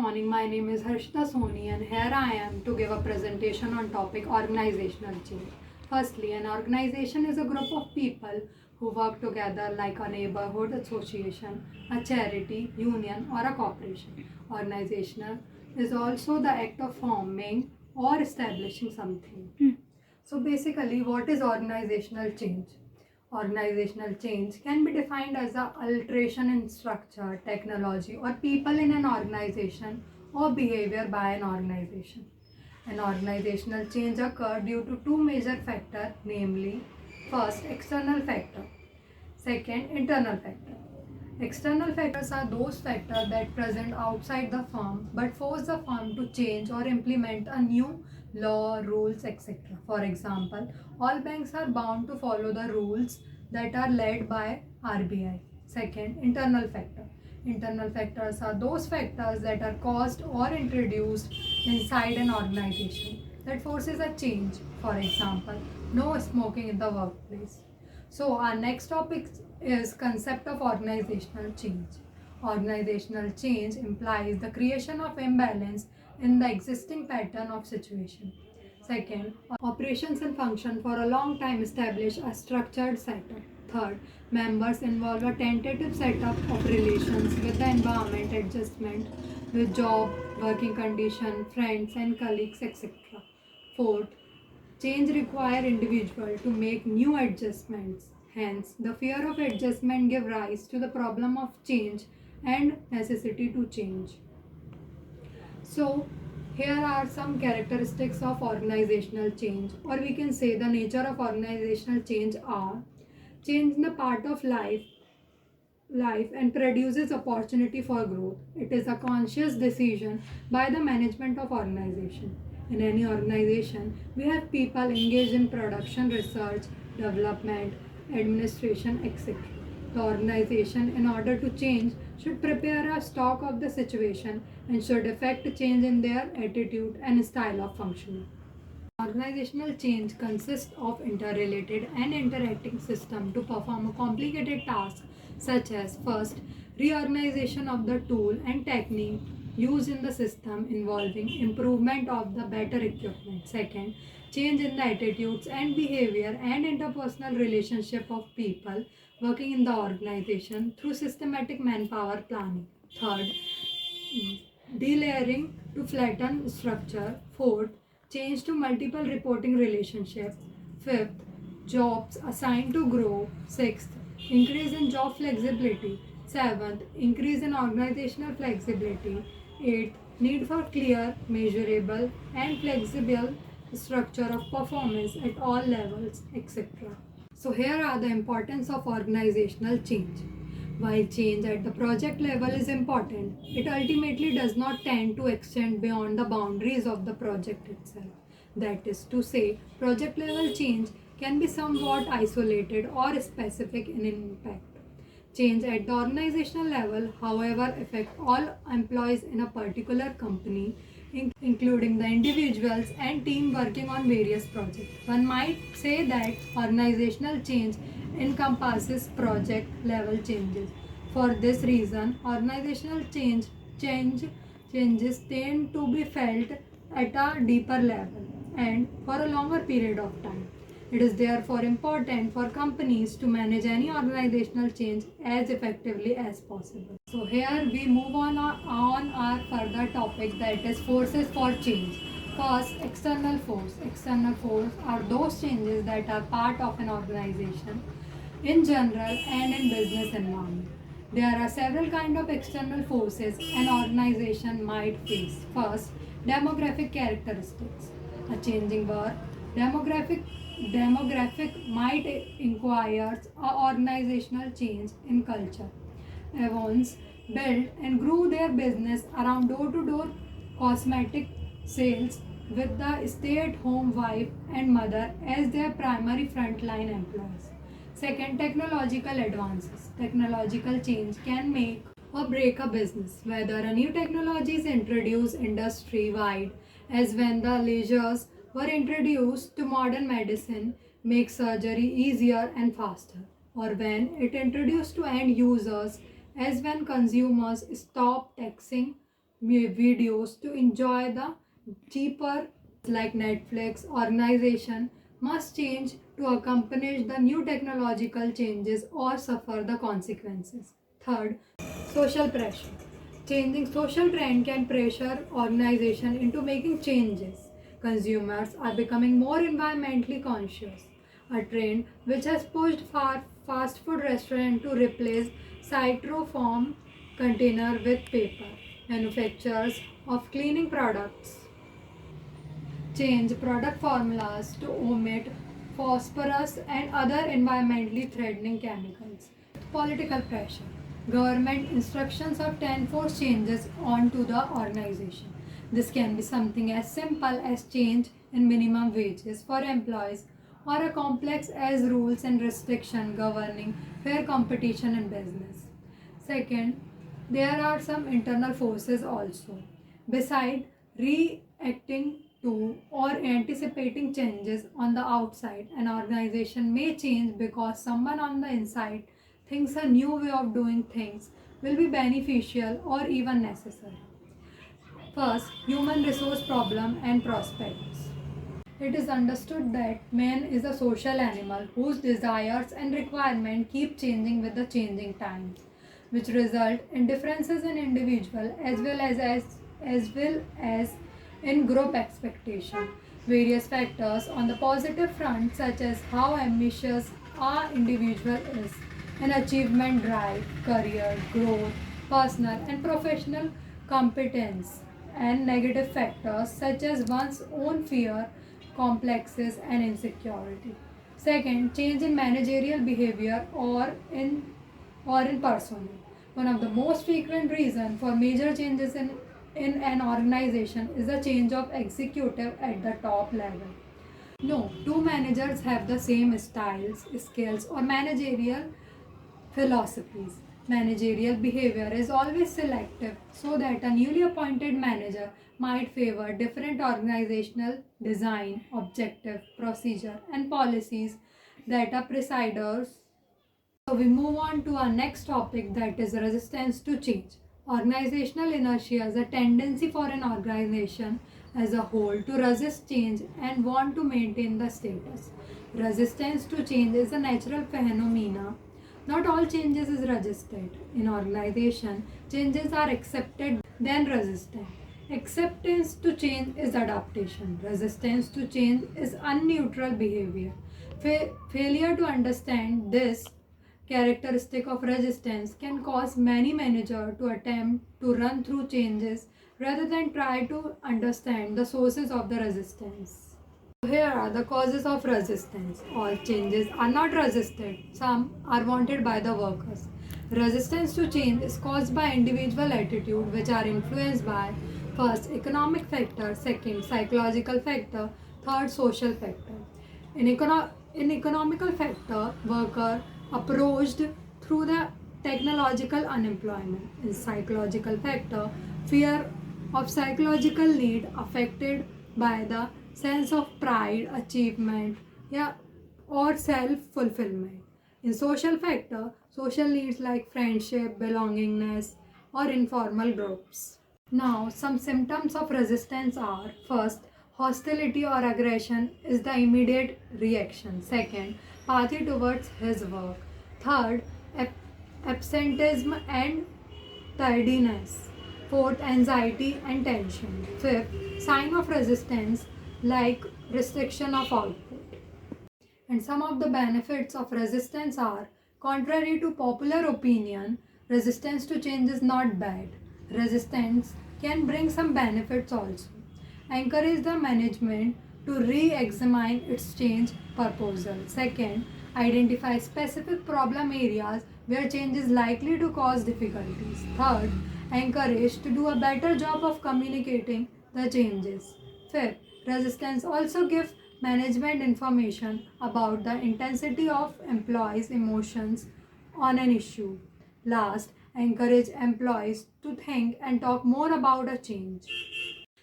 morning. My name is Harshita Soni and here I am to give a presentation on topic organizational change. Firstly, an organization is a group of people who work together like a neighborhood association, a charity, union or a corporation. Organizational is also the act of forming or establishing something. So basically, what is organizational change? Organizational change can be defined as a alteration in structure, technology, or people in an organization or behavior by an organization. An organizational change occurs due to two major factors, namely, first, external factor, second, internal factor. External factors are those factors that present outside the firm but force the firm to change or implement a new law, rules, etc. For example, all banks are bound to follow the rules that are led by RBI. Second, internal factor. Internal factors are those factors that are caused or introduced inside an organization that forces a change. For example, no smoking in the workplace. So our next topic is concept of organizational change. Organizational change implies the creation of imbalance in the existing pattern of situation. Second, operations and function for a long time establish a structured setup. Third, members involve a tentative setup of relations with the environment, adjustment with job, working condition, friends and colleagues, etc. Fourth, change require individual to make new adjustments. Hence, the fear of adjustment give rise to the problem of change and necessity to change. So, here are some characteristics of organizational change, or we can say the nature of organizational change are change in the part of life and produces opportunity for growth. It is a conscious decision by the management of organization. In any organization, we have people engaged in production, research, development, administration, etc. The organization, in order to change, should prepare a stock of the situation and should effect change in their attitude and style of functioning. Organizational change consists of interrelated and interacting systems to perform a complicated task such as first, reorganization of the tool and technique used in the system involving improvement of the better equipment. Second, change in the attitudes and behavior and interpersonal relationship of people working in the organization through systematic manpower planning. Third, delayering to flatten structure. Fourth, change to multiple reporting relationships. Fifth, jobs assigned to grow. Sixth, increase in job flexibility. Seventh, increase in organizational flexibility. Eighth, need for clear, measurable, and flexible structure of performance at all levels, etc. So here are the importance of organizational change. While change at the project level is important, it ultimately does not tend to extend beyond the boundaries of the project itself. That is to say, project level change can be somewhat isolated or specific in impact. Change at the organizational level, however, affect all employees in a particular company, including the individuals and team working on various projects. One might say that organizational change encompasses project level changes. For this reason, organizational changes tend to be felt at a deeper level and for a longer period of time. It is therefore important for companies to manage any organizational change as effectively as possible. So here we move on our further topic, that is forces for change. First, external force. External force are those changes that are part of an organization in general and in business environment. There are several kinds of external forces an organization might face. First, demographic characteristics. A changing world demographic might inquire a organizational change in culture. Avons built and grew their business around door-to-door cosmetic sales with the stay-at-home wife and mother as their primary frontline employees. Second, technological advances. Technological change can make or break a business, whether a new technology is introduced industry-wide, as when the lasers were introduced to modern medicine, make surgery easier and faster, or when it introduced to end users, as when consumers stop taxing videos to enjoy the cheaper like Netflix. Organization must change to accompany the new technological changes or suffer the consequences. Third, social pressure. Changing social trend can pressure organization into making changes. Consumers are becoming more environmentally conscious, a trend which has pushed fast food restaurant to replace styrofoam container with paper. Manufacturers of cleaning products change product formulas to omit phosphorus and other environmentally threatening chemicals. Political pressure. Government instructions of 10 force changes onto the organization. This can be something as simple as change in minimum wages for employees or a complex as rules and restriction governing fair competition in business. Second, there are some internal forces also. Beside reacting to or anticipating changes on the outside, an organization may change because someone on the inside thinks a new way of doing things will be beneficial or even necessary. First, human resource problem and prospects. It is understood that man is a social animal whose desires and requirements keep changing with the changing times, which result in differences in individual as well as in group expectation. Various factors on the positive front, such as how ambitious our individual is, an achievement drive, career growth, personal and professional competence, and negative factors such as one's own fear, complexes, and insecurity. Second, change in managerial behavior or in personnel. One of the most frequent reasons for major changes in an organization is the change of executive at the top level. No, two managers have the same styles, skills, or managerial philosophies. Managerial behavior is always selective so that a newly appointed manager might favor different organizational design, objective, procedure, and policies that are presiders. So we move on to our next topic, that is resistance to change. Organizational inertia is a tendency for an organization as a whole to resist change and want to maintain the status. Resistance to change is a natural phenomenon. Not all changes is resisted. In organization, changes are accepted then resisted. Acceptance to change is adaptation. Resistance to change is unneutral behavior. Failure to understand this characteristic of resistance can cause many managers to attempt to run through changes rather than try to understand the sources of the resistance. Here are the causes of resistance. All changes are not resisted, some are wanted by the workers. Resistance to change is caused by individual attitude which are influenced by first economic factor, second psychological factor, third social factor. In economical factor, worker approached through the technological unemployment. In psychological factor, fear of psychological need affected by the sense of pride, achievement, yeah, or self fulfillment. In social factor, social needs like friendship, belongingness, or informal groups. Now, some symptoms of resistance are first, hostility or aggression is the immediate reaction. Second, apathy towards his work. Third, absenteeism and tardiness. Fourth, anxiety and tension. Fifth, sign of resistance like restriction of output. And some of the benefits of resistance are contrary to popular opinion, resistance to change is not bad. Resistance can bring some benefits also. Encourage the management to re examine its change proposal. Second, identify specific problem areas where change is likely to cause difficulties. Third, encourage to do a better job of communicating the changes. Fifth, resistance also gives management information about the intensity of employees' emotions on an issue. Last, encourage employees to think and talk more about a change.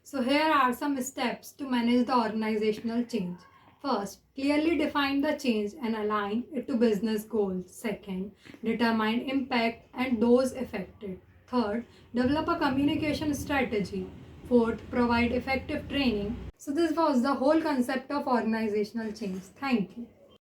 So here are some steps to manage the organizational change. First, clearly define the change and align it to business goals. Second, determine impact and those affected. Third, Develop a communication strategy. Fourth, provide effective training. So this was the whole concept of organizational change. Thank you.